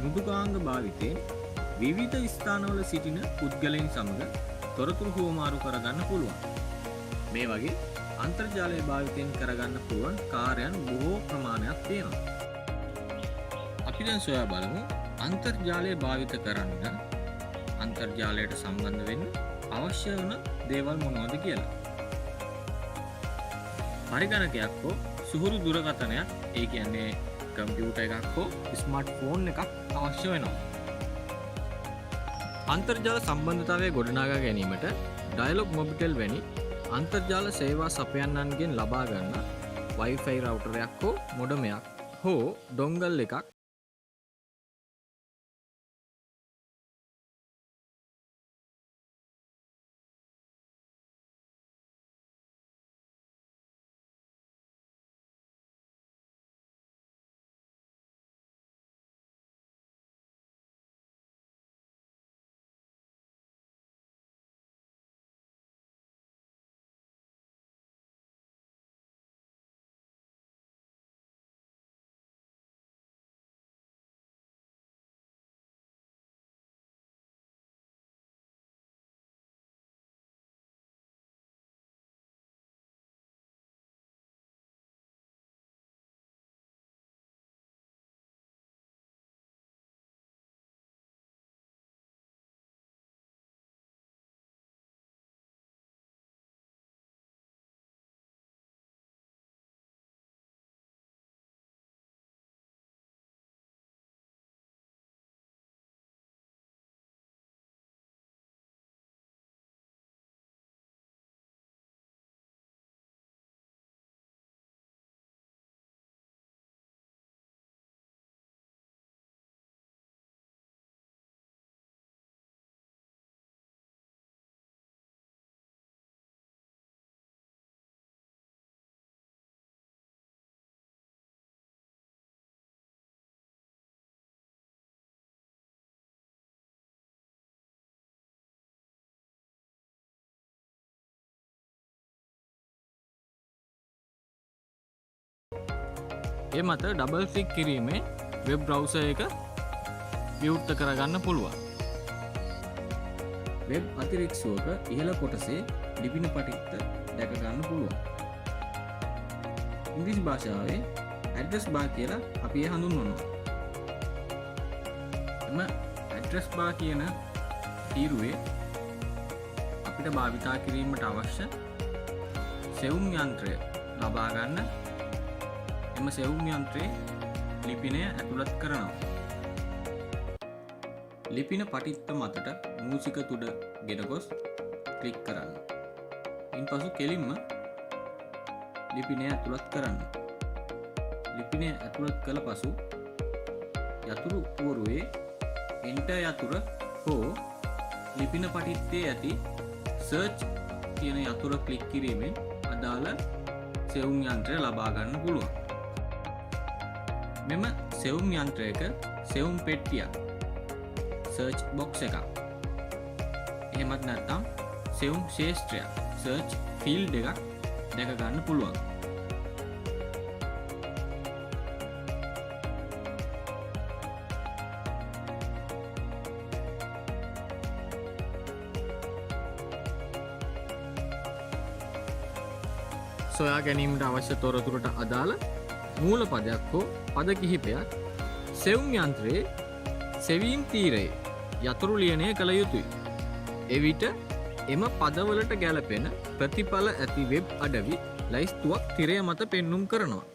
මෘදුකාංග භාවිතයෙන් විවිධ ස්ථානවල සිටින පුද්ගලයන් සමග තොරතුරු හුවමාරු කරගන්න පුළුවන්. මේ වගේ අන්තර්ජාලය භාවිතයෙන් කරගන්න පුළුවන් කාර්යයන් බොහෝ ප්‍රමාණයක් තියෙනවා. අපි දැන් සොයා බලමු අන්තර්ජාලය භාවිත කරන්න අන්තර්ජාලයට සම්බන්ධ වෙන්න අවශ්‍ය වන දේවල් මොනවද කියලා. පරිගණකයක් හෝ සුහුරු දුරකථනයක්, ඒ කියන්නේ කම්පියුටර් එකක් හෝ ස්මාර්ට් ෆෝන් එකක් අවශ්‍ය වෙනවා. අන්තර්ජාල සම්බන්ධතාවය ගොඩනගා ගැනීමට ඩයලොග් මොබිටෙල් වැනි අන්තර්ජාල සේවා සපයන්නන්ගෙන් ලබා ගන්න Wi-Fi රවුටරයක් හෝ මොඩමයක් හෝ ඩොංගල් එකක් ඒ මත ඩබල් ක්ලික් කිරීමේ වෙබ් බ්‍රවුසර් එක විවෘත කරගන්න පුළුවන්. වෙබ් අතිරික්ෂුවක ඉහළ කොටසේ ලිපින පටිත්ත දැක ගන්න පුළුවන්. ඉංග්‍රීසි භාෂාවේ ඇඩ්‍රස් බාර් කියලා අපි ඒ හඳුන්වනවා. එම ඇඩ්‍රස් බාර් කියන තීරුවේ අපිට භාවිතා කිරීමට අවශ්‍ය සෙවුම් යන්ත්‍රය ලබා ගන්න එම සෙවුම් යන්ත්‍රයේ ලිපිනය ඇතුළත් කරනවා. ලිපින පටිත්ත මතට මූසික තුඩ ගෙන ගොස් ක්ලික් කරන්න. ඉන්පසු කෙලින්ම ලිපිනය ඇතුළත් කරන්න. ලිපිනය ඇතුළත් කළ පසු යතුරු පුවරුවේ එන්ටර් යතුර හෝ ලිපින පටිත්තේ ඇති සර්ච් කියන යතුර ක්ලික් කිරීමෙන් අදාළ සෙවුම් යන්ත්‍රය ලබා ගන්න පුළුවන්. මෙම සෙවුම් යන්ත්‍රයක සෙවුම් පෙට්ටියක්, සර්ච් බොක්ස් එකක්, එහෙමත් නැත්නම් සෙවුම් ශේෂ්ත්‍රයක්, සර්ච් ෆීල්ඩ් එකක් දැක ගන්න පුළුවන්. සොයා ගැනීමට අවශ්‍ය තොරතුරට අදාළ මූල පදයක් හෝ පද කිහිපයක් සෙවුම් යන්ත්‍රයේ සෙවීම් තීරයේ යතුරු ලියනය කළ යුතුයි. එවිට එම පදවලට ගැලපෙන ප්‍රතිඵල ඇති වෙබ් අඩවි ලැයිස්තුවක් තිරය මත පෙන්නුම් කරනවා.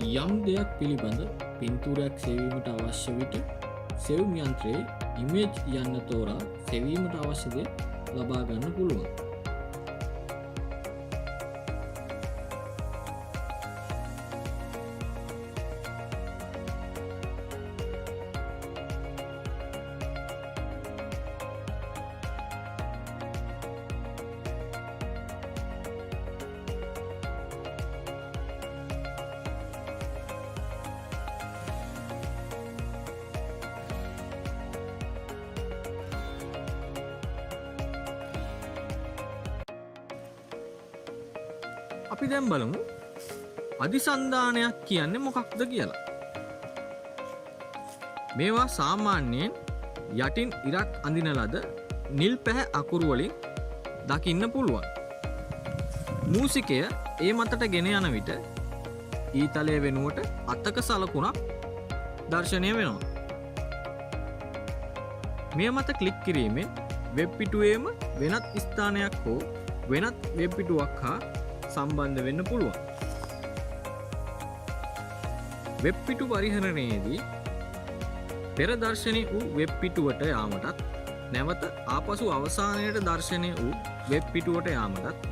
යම් දෙයක් පිළිබඳ පින්තූරයක් සෙවීමට අවශ්‍ය විට සෙවුම් යන්ත්‍රයේ ඉමේජ් යන්න තෝරා සෙවීමට අවශ්‍ය දේ ලබා ගන්න පුළුවන්. අපි දැන් බලමු අධිසන්ධානයක් කියන්නේ මොකක්ද කියලා. මේවා සාමාන්‍යයෙන් යටින් ඉරක් අඳින ලද නිල් පැහැ අකුරු වලින් දකින්න පුළුවන්. මූසිකය ඒ මතට ගෙන යන විට ඊතලය වෙනුවට අතක සලකුණක් දර්ශනය වෙනවා. මේ මත ක්ලික් කිරීමෙන් වෙබ් පිටුවේම වෙනත් ස්ථානයක් හෝ වෙනත් වෙබ් පිටුවක් හා සම්බන්ධ වෙන්න පුළුවන්. වෙබ් පිටු පරිහරණයේදී පෙර දර්ශනය වූ වෙබ් පිටුවට යාමටත් නැවත ආපසු අවසානයට දර්ශනය වූ වෙබ් පිටුවට යාමටත්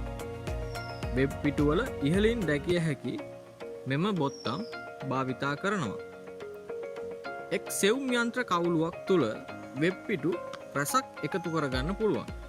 වෙබ් පිටුවල ඉහළින් දැකිය හැකි මෙම බොත්තම් භාවිතා කරනවා. එක් සෙවුම් යන්ත්‍ර කවුලුවක් තුළ වෙබ් පිටු රැසක් එකතු කරගන්න පුළුවන්.